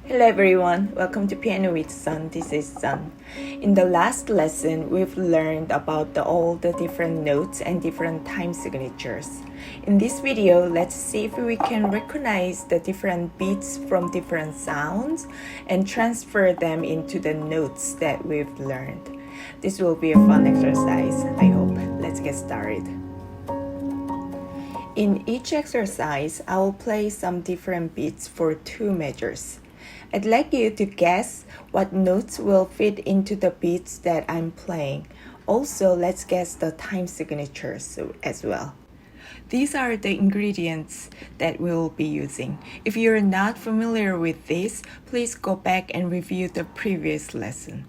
Hello everyone, welcome to Piano with Sun. This is Sun. In the last lesson, we've learned about all the different notes and different time signatures. In this video, let's see if we can recognize the different beats from different sounds and transfer them into the notes that we've learned. This will be a fun exercise, I hope. Let's get started. In each exercise, I will play some different beats for two measures. I'd like you to guess what notes will fit into the beats that I'm playing. Also, let's guess the time signatures as well. These are the ingredients that we'll be using. If you're not familiar with this, please go back and review the previous lesson.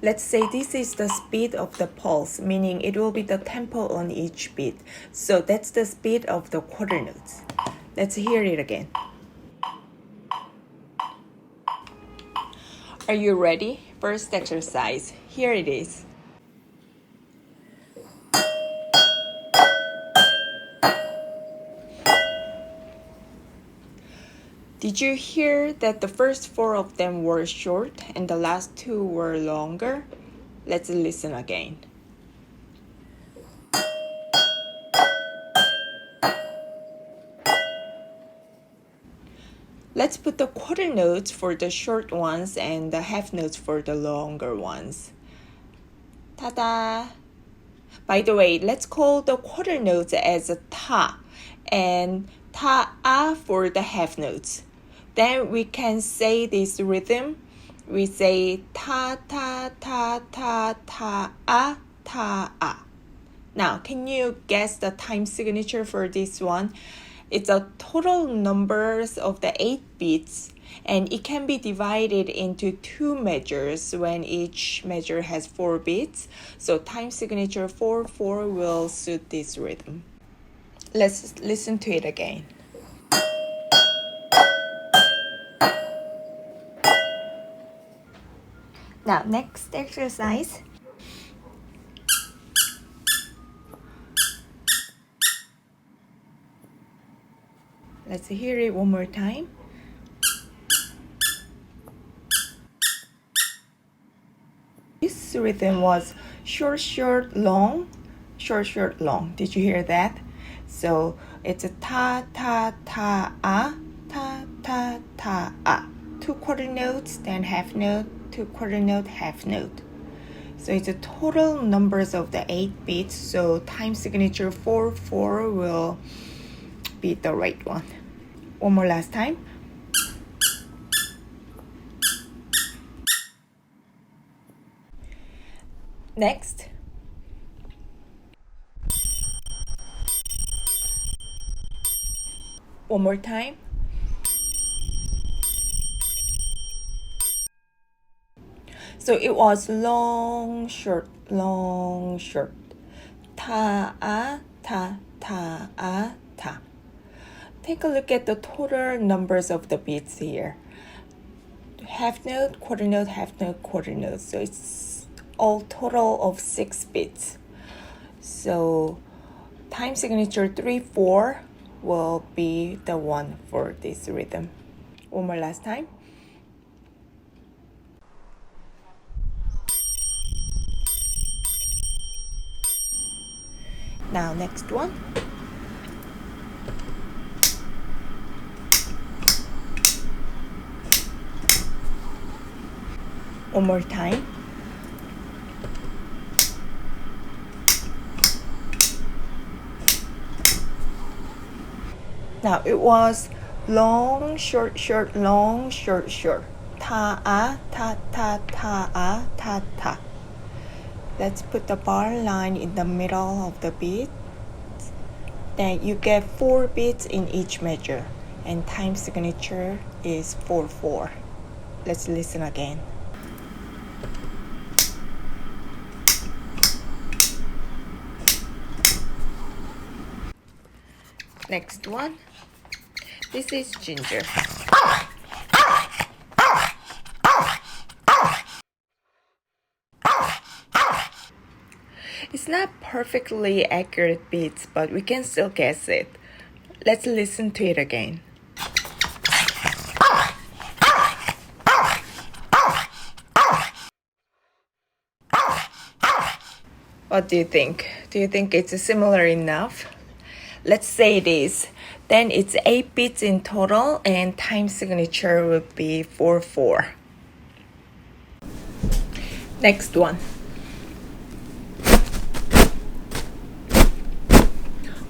Let's say this is the speed of the pulse, meaning it will be the tempo on each beat. So that's the speed of the quarter notes. Let's hear it again. Are you ready? First exercise. Here it is. Did you hear that the first four of them were short and the last two were longer? Let's listen again. Let's put the quarter notes for the short ones and the half notes for the longer ones. Ta-da! By the way, let's call the quarter notes as a ta and ta-a for the half notes. Then we can say this rhythm. We say ta ta ta ta ta a ta a. Now, can you guess the time signature for this one? It's a total numbers of the 8 beats, and it can be divided into 2 measures when each measure has 4 beats. So time signature 4/4 will suit this rhythm. Let's listen to it again. Now, next exercise. Let's hear it one more time. This rhythm was short, short, long, short, short, long. Did you hear that? So it's a ta, ta, ta, a, ta, ta, ta, a. 2 quarter notes, then half note, 2 quarter note, half note. So it's a total numbers of the 8 beats. So time signature 4/4 will be the right one. One more last time. Next. One more time. So it was long, short, long, short. Ta-a, ta, ta-a, ta. Take a look at the total numbers of the beats here. Half note, quarter note, half note, quarter note. So it's all total of 6 beats. So time signature 3/4 will be the one for this rhythm. One more last time. Now next one. One more time. Now it was long, short, short, long, short, short. Ta-a, ta, ta, ta-a, ta, ta. Let's put the bar line in the middle of the beat. Then you get 4 beats in each measure, and time signature is 4/4. Let's listen again. Next one. This is Ginger. It's not perfectly accurate beats, but we can still guess it. Let's listen to it again. What do you think? Do you think it's similar enough? Let's say it is. Then it's 8 beats in total and time signature would be 4/4. Next one.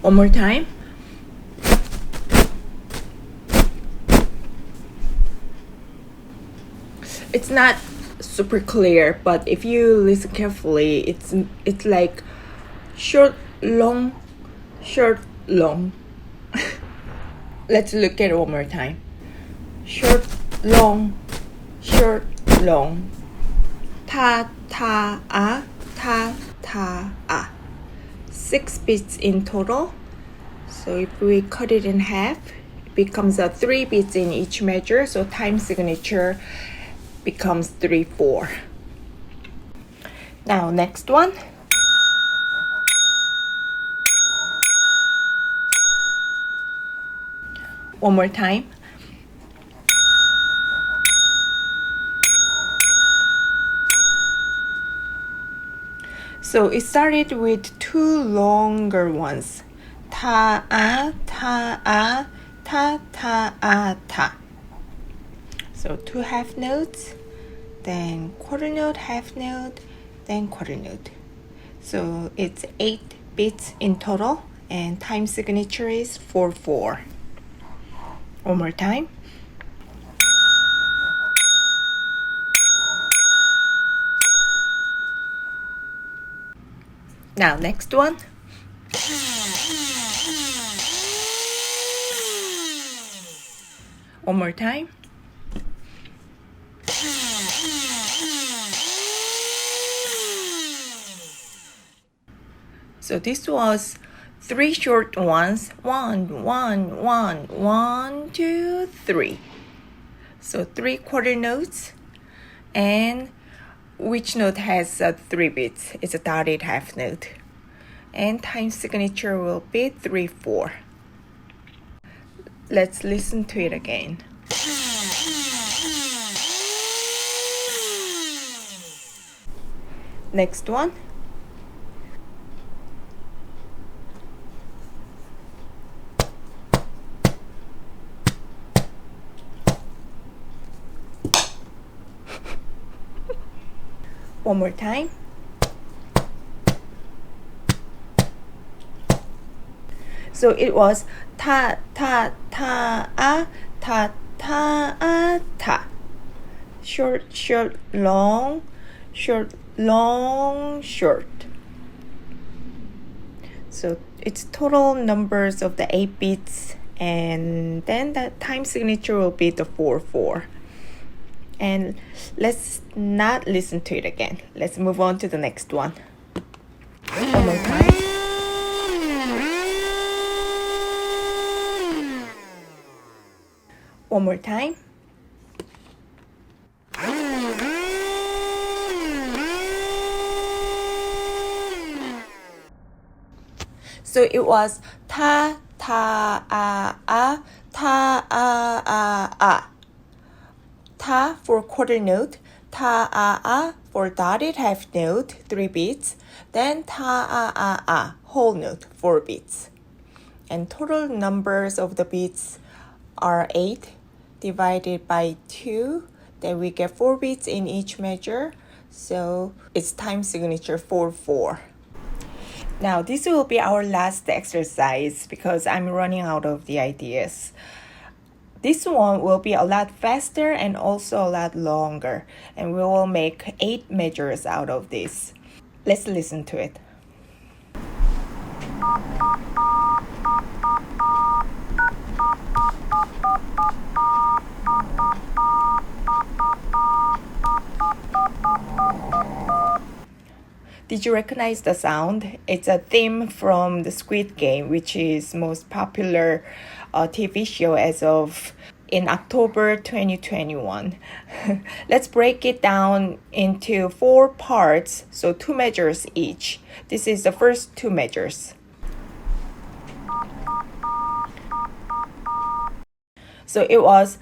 One more time. It's not super clear, but if you listen carefully, it's like short, long, short, long. Let's look at it one more time. Short, long, short, long. Ta, ta, ah, ta, ta, ah. 6 beats in total. So if we cut it in half, it becomes 3 beats in each measure. So time signature becomes 3/4. Now next one. One more time. So it started with 2 longer ones. Ta ah, ta ah, ta ta ah, ta. So 2 half notes, then quarter note, half note, then quarter note. So it's 8 beats in total, and time signature is 4/4. One more time. Now next one. One more time. So this was 3 short ones. 1, 1, 1, 1, 2, 3. So 3 quarter notes, and which note has 3 beats? It's a dotted half note. And time signature will be 3/4. Let's listen to it again. Next one. One more time. So it was ta ta ta ah, ta ta ah, ta. Short, short, long, short, long, short. So it's total numbers of the 8 beats, and then the time signature will be the 4/4. And let's not listen to it again. Let's move on to the next one. One more time. One more time. So it was ta ta ah ah ta ah ah ah. Ta for quarter note, ta ah ah for dotted half note, 3 beats, then ta ah ah ah, whole note, 4 beats. And total numbers of the beats are 8 divided by 2, then we get 4 beats in each measure, so it's time signature 4/4. Now this will be our last exercise because I'm running out of the ideas. This one will be a lot faster and also a lot longer, and we will make 8 measures out of this. Let's listen to it. Did you recognize the sound? It's a theme from the Squid Game, which is most popular TV show as of in October 2021. Let's break it down into 4 parts, so 2 measures each. This is the first 2 measures. So it was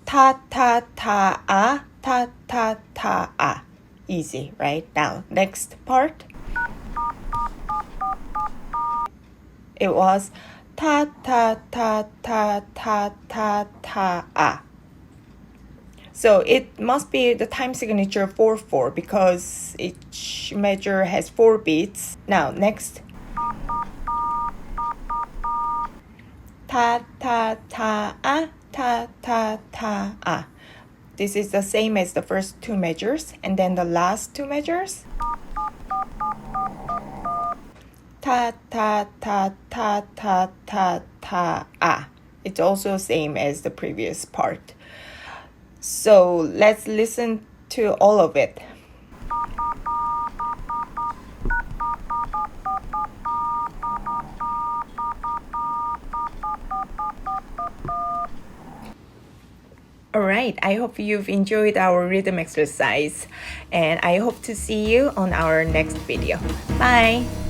ta ta ta a, ta ta ta a. Easy, right? Now, next part. It was ta ta ta ta ta ta ta a. So it must be the time signature 4/4 because each measure has 4 beats. Now next. Ta ta ta a, ta ta ta a. This is the same as the first 2 measures, and then the last 2 measures. Ta ta ta ta ta ta ta a. It's also same as the previous part. So let's listen to all of it. Alright, I hope you've enjoyed our rhythm exercise, and I hope to see you on our next video. Bye!